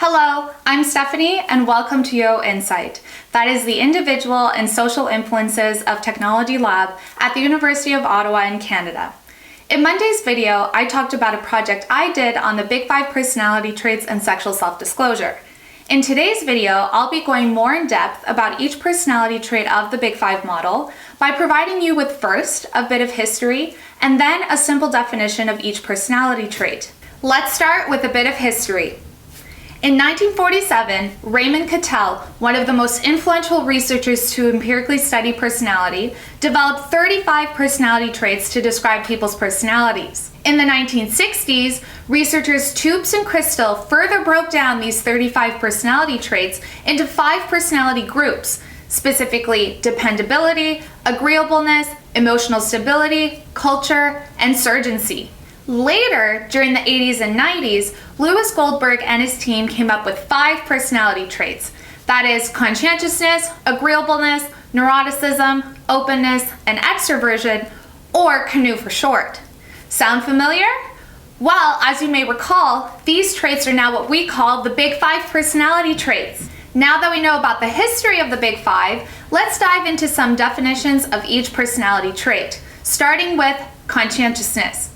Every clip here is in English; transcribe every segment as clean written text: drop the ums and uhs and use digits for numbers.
Hello, I'm Stephanie and welcome to Yo Insight. That is the individual and social influences of Technology Lab at the University of Ottawa in Canada. In Monday's video, I talked about a project I did on the Big Five personality traits and sexual self-disclosure. In today's video, I'll be going more in depth about each personality trait of the Big Five model by providing you with first a bit of history and then a simple definition of each personality trait. Let's start with a bit of history. In 1947, Raymond Cattell, one of the most influential researchers to empirically study personality, developed 35 personality traits to describe people's personalities. In the 1960s, researchers Tubes and Crystal further broke down these 35 personality traits into 5 personality groups, specifically dependability, agreeableness, emotional stability, culture, and surgency. Later, during the 80s and 90s, Lewis Goldberg and his team came up with 5 personality traits. That is conscientiousness, agreeableness, neuroticism, openness, and extroversion, or CANOE for short. Sound familiar? Well, as you may recall, these traits are now what we call the Big Five personality traits. Now that we know about the history of the Big Five, let's dive into some definitions of each personality trait, starting with conscientiousness.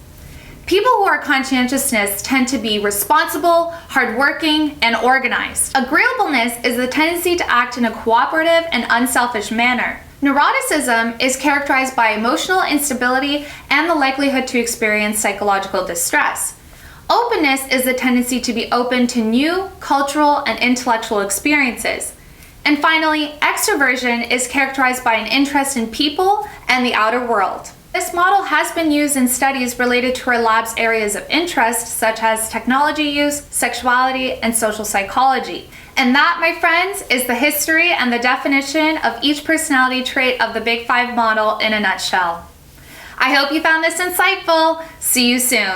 People who are conscientious tend to be responsible, hardworking, and organized. Agreeableness is the tendency to act in a cooperative and unselfish manner. Neuroticism is characterized by emotional instability and the likelihood to experience psychological distress. Openness is the tendency to be open to new cultural and intellectual experiences. And finally, extroversion is characterized by an interest in people and the outer world. This model has been used in studies related to our lab's areas of interest, such as technology use, sexuality, and social psychology. And that, my friends, is the history and the definition of each personality trait of the Big Five model in a nutshell. I hope you found this insightful. See you soon.